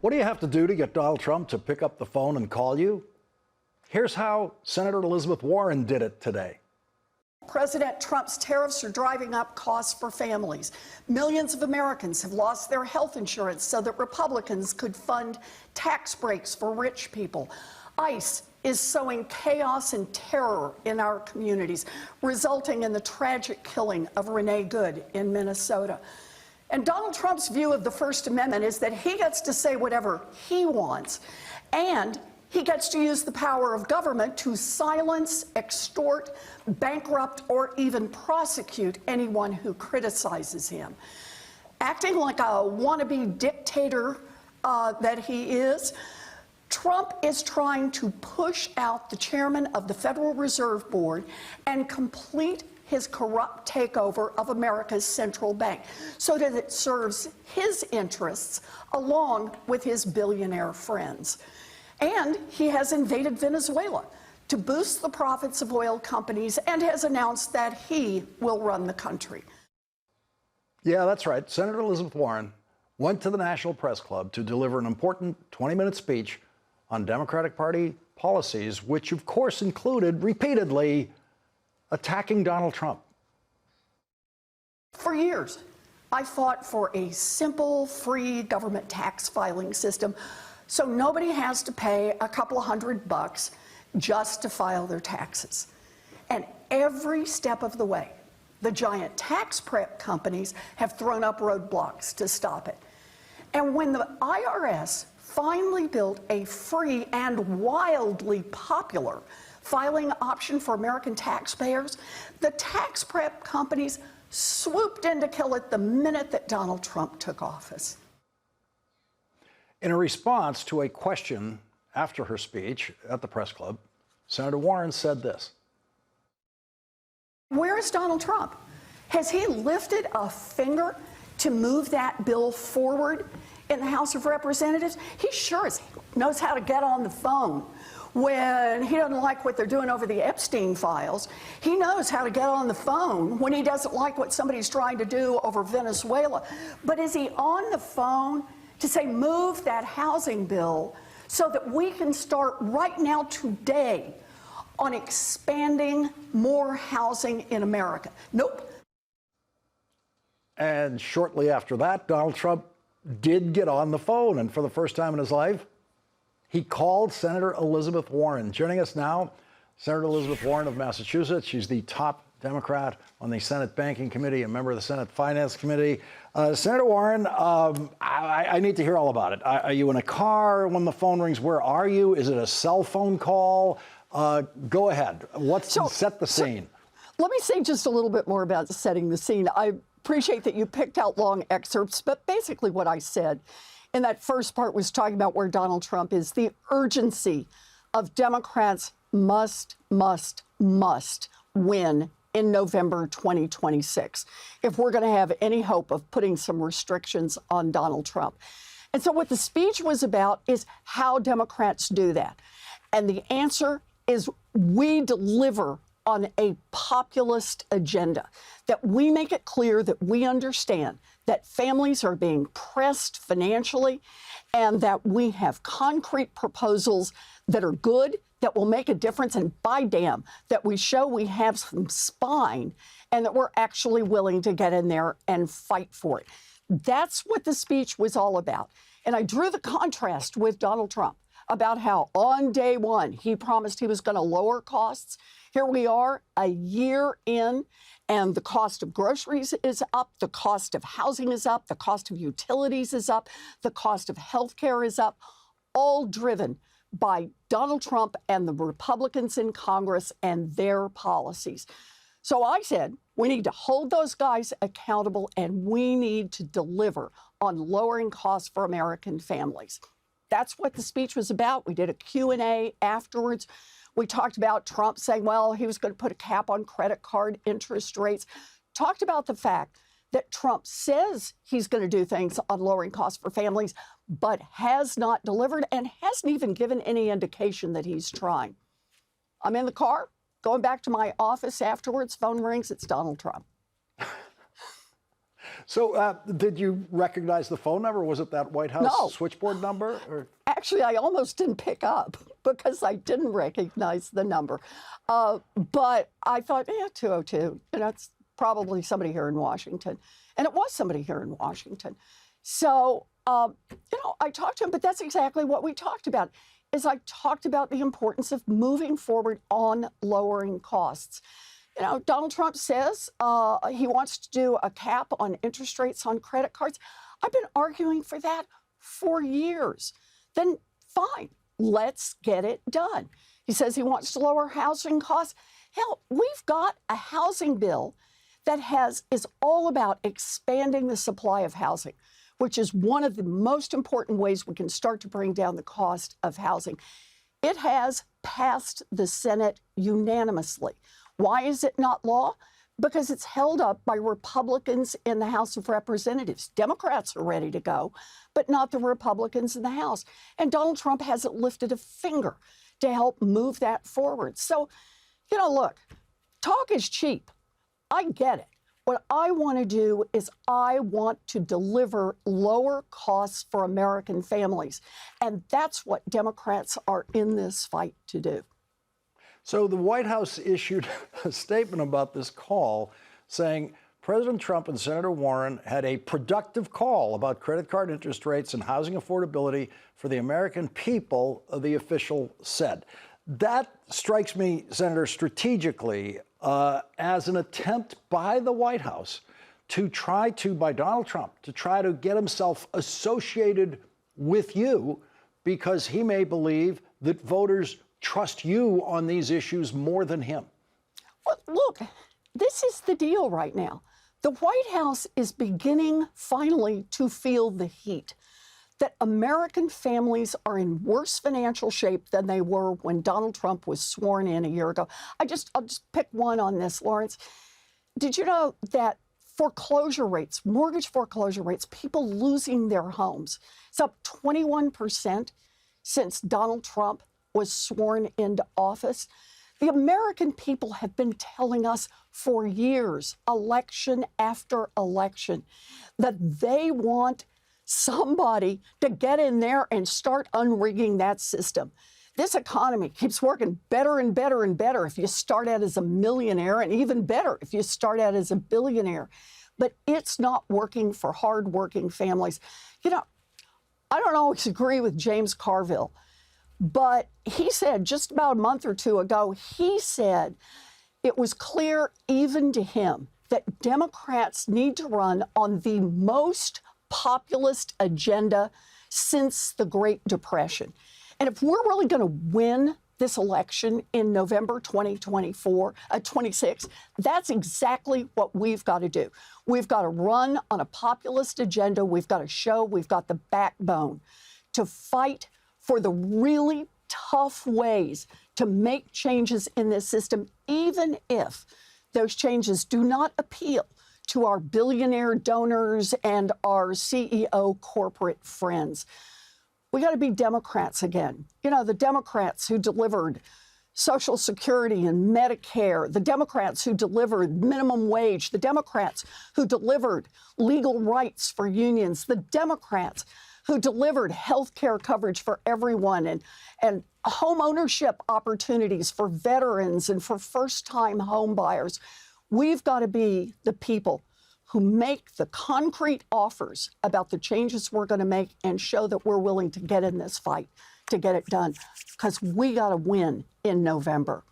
What do you have to do to get Donald Trump to pick up the phone and call you? Here's how Senator Elizabeth Warren did it today. President Trump's tariffs are driving up costs for families. Millions of Americans have lost their health insurance so that Republicans could fund tax breaks for rich people. ICE is sowing chaos and terror in our communities, resulting in the tragic killing of Renee Good in Minnesota. And Donald Trump's view of the First Amendment is that he gets to say whatever he wants, and he gets to use the power of government to silence, extort, bankrupt, or even prosecute anyone who criticizes him. Acting like a wannabe dictator that he is, Trump is trying to push out the chairman of the Federal Reserve Board and complete his corrupt takeover of America's central bank so that it serves his interests along with his billionaire friends. And he has invaded Venezuela to boost the profits of oil companies and has announced that he will run the country. Yeah, that's right. Senator Elizabeth Warren went to the National Press Club to deliver an important 20-minute speech on Democratic Party policies, which of course included repeatedly attacking Donald Trump. For years, I fought for a simple, free government tax filing system so nobody has to pay a couple of $100 just to file their taxes. And every step of the way, the giant tax prep companies have thrown up roadblocks to stop it. And when the IRS finally built a free and wildly popular filing option for American taxpayers, the tax prep companies swooped in to kill it the minute that Donald Trump took office. In a response to a question after her speech at the press club, Senator Warren said this. Where is Donald Trump? Has he lifted a finger to move that bill forward in the House of Representatives? He sure knows how to get on the phone when he doesn't like what they're doing over the Epstein files. He knows how to get on the phone when he doesn't like what somebody's trying to do over Venezuela. But is he on the phone to say, move that housing bill so that we can start right now today on expanding more housing in America? Nope. And shortly after that, Donald Trump did get on the phone, and for the first time in his life, he called Senator Elizabeth Warren. Joining us now, Senator Elizabeth Warren of Massachusetts. She's the top Democrat on the Senate Banking Committee, a member of the Senate Finance Committee. Senator Warren, I need to hear all about it. Are you in a car when the phone rings? Where are you? Is it a cell phone call? Go ahead. Set the scene. Let me say just a little bit more about setting the scene. I appreciate that you picked out long excerpts, but basically what I said in that first part was talking about where Donald Trump is. The urgency of Democrats must win in November 2026 if we're going to have any hope of putting some restrictions on Donald Trump. And so what the speech was about is how Democrats do that. And the answer is we deliver on a populist agenda, that we make it clear that we understand that families are being pressed financially and that we have concrete proposals that are good, that will make a difference, and by damn, that we show we have some spine and that we're actually willing to get in there and fight for it. That's what the speech was all about. And I drew the contrast with Donald Trump about how on day one he promised he was going to lower costs. Here we are a year in, and the cost of groceries is up, the cost of housing is up, the cost of utilities is up, the cost of health care is up, all driven by Donald Trump and the Republicans in Congress and their policies. So I said, we need to hold those guys accountable and we need to deliver on lowering costs for American families. That's what the speech was about. We did a Q&A afterwards. We talked about Trump saying, well, he was going to put a cap on credit card interest rates. Talked about the fact that Trump says he's going to do things on lowering costs for families, but has not delivered and hasn't even given any indication that he's trying. I'm in the car, going back to my office afterwards, phone rings, it's Donald Trump. So did you recognize the phone number? Was it that White House No. switchboard number? Or? Actually, I almost didn't pick up because I didn't recognize the number. But I thought, 202, it's probably somebody here in Washington. And it was somebody here in Washington. So, I talked to him, but that's exactly what we talked about, is I talked about the importance of moving forward on lowering costs. Donald Trump says he wants to do a cap on interest rates on credit cards. I've been arguing for that for years. Then fine, let's get it done. He says he wants to lower housing costs. Hell, we've got a housing bill that is all about expanding the supply of housing, which is one of the most important ways we can start to bring down the cost of housing. It has passed the Senate unanimously. Why is it not law? Because it's held up by Republicans in the House of Representatives. Democrats are ready to go, but not the Republicans in the House. And Donald Trump hasn't lifted a finger to help move that forward. So, look, talk is cheap. I get it. What I want to do is I want to deliver lower costs for American families. And that's what Democrats are in this fight to do. So the White House issued a statement about this call saying President Trump and Senator Warren had a productive call about credit card interest rates and housing affordability for the American people, the official said. That strikes me, Senator, strategically as an attempt by the White House by Donald Trump, to try to get himself associated with you because he may believe that voters trust you on these issues more than him. Well, look, this is the deal right now. The White House is beginning finally to feel the heat that American families are in worse financial shape than they were when Donald Trump was sworn in a year ago. I'll just pick one on this, Lawrence. Did you know that foreclosure rates, mortgage foreclosure rates, people losing their homes, it's up 21% since Donald Trump was sworn into office? The American people have been telling us for years, election after election, that they want somebody to get in there and start unrigging that system. This economy keeps working better and better and better if you start out as a millionaire, and even better if you start out as a billionaire. But it's not working for hardworking families. I don't always agree with James Carville, but he said just about a month or two ago, he said it was clear even to him that Democrats need to run on the most populist agenda since the Great Depression. And if we're really going to win this election in November 26, that's exactly what we've got to do. We've got to run on a populist agenda. We've got to show we've got the backbone to fight for the really tough ways to make changes in this system, even if those changes do not appeal to our billionaire donors and our CEO corporate friends. We got to be Democrats again. The Democrats who delivered Social Security and Medicare, the Democrats who delivered minimum wage, the Democrats who delivered legal rights for unions, the Democrats who delivered health care coverage for everyone and home ownership opportunities for veterans and for first-time home buyers. We've got to be the people who make the concrete offers about the changes we're going to make and show that we're willing to get in this fight to get it done, because we got to win in November.